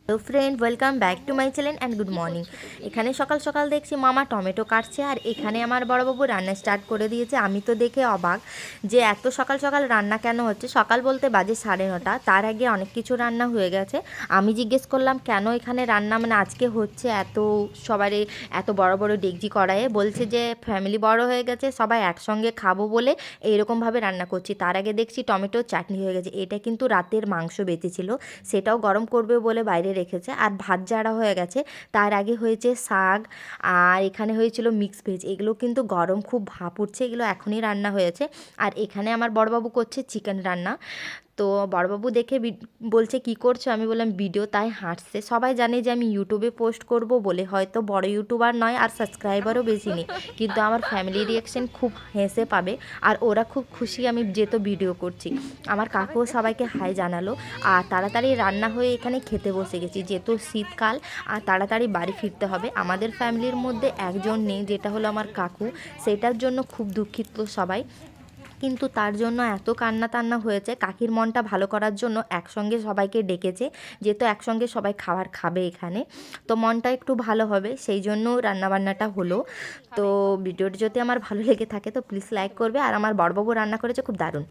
Hello friend, welcome back to my channel and good morning. এখানে সকাল সকাল দেখছি মামা টমেটো কাটছে, আর এখানে আমার বড়বাবু রান্না স্টার্ট করে দিয়েছে। আমি তো দেখে অবাক যে এত সকাল সকাল রান্না কেন হচ্ছে। সকাল বলতে বাজে 9:30, তার আগে অনেক কিছু রান্না হয়ে গেছে। আমি জিজ্ঞেস করলাম কেন এখানে রান্না মানে আজকে হচ্ছে এত সবারই এত বড় বড় ডেকচি কড়াইয়ে। বলছে যে ফ্যামিলি বড় হয়ে গেছে, সবাই একসঙ্গে খাবো বলে এইরকমভাবে রান্না করছি। তার আগে দেখছি টমেটোর চাটনি হয়ে গেছে। এটা কিন্তু রাতের মাংস বেঁচেছিল, সেটাও গরম করবে বলে বাইরে রেখেছে। আর ভাত জারা হয়ে গেছে। তার আগে হয়েছে শাক, আর এখানে হয়েছিল মিক্স ভেজ। এগুলো কিন্তু গরম খুব ভাপ উঠছে, এগুলো এখনই রান্না হয়েছে। আর এখানে আমার বড়বাবু করছে চিকেন রান্না। তো বড়বাবু দেখে বলছে কি করছো, আমি বললাম ভিডিও, তাই হাঁটছে। সবাই জানে যে আমি ইউটিউবে পোস্ট করব বলে, হয়তো বড় ইউটিউবার নয় আর সাবস্ক্রাইবারও বেশি নেই, কিন্তু আমার ফ্যামিলি রিয়াকশন খুব হেসে পাবে। আর ওরা খুব খুশি আমি যেহেতু ভিডিও করছি। আমার কাকুও সবাইকে হাই জানালো। আর তাড়াতাড়ি রান্না হয়ে এখানে খেতে বসে গেছি, যেহেতু শীতকাল আর তাড়াতাড়ি বাড়ি ফিরতে হবে। আমাদের ফ্যামিলির মধ্যে একজন নেই, যেটা হলো আমার কাকু। সেটার জন্য খুব দুঃখিত সবাই, কিন্তু তার জন্য এত কান্না টান্না হয়েছে। কাকির মনটা ভালো করার জন্য একসঙ্গে সবাইকে ডেকেছে, যেহেতু একসঙ্গে সবাই খাবার খাবে এখানে, তো মনটা একটু ভালো হবে, সেই জন্য রান্নাবান্নাটা হলো। তো ভিডিওটি যদি আমার ভালো লেগে থাকে তো প্লিজ লাইক করবে। আর আমার বড়বাবু রান্না করেছে খুব দারুণ।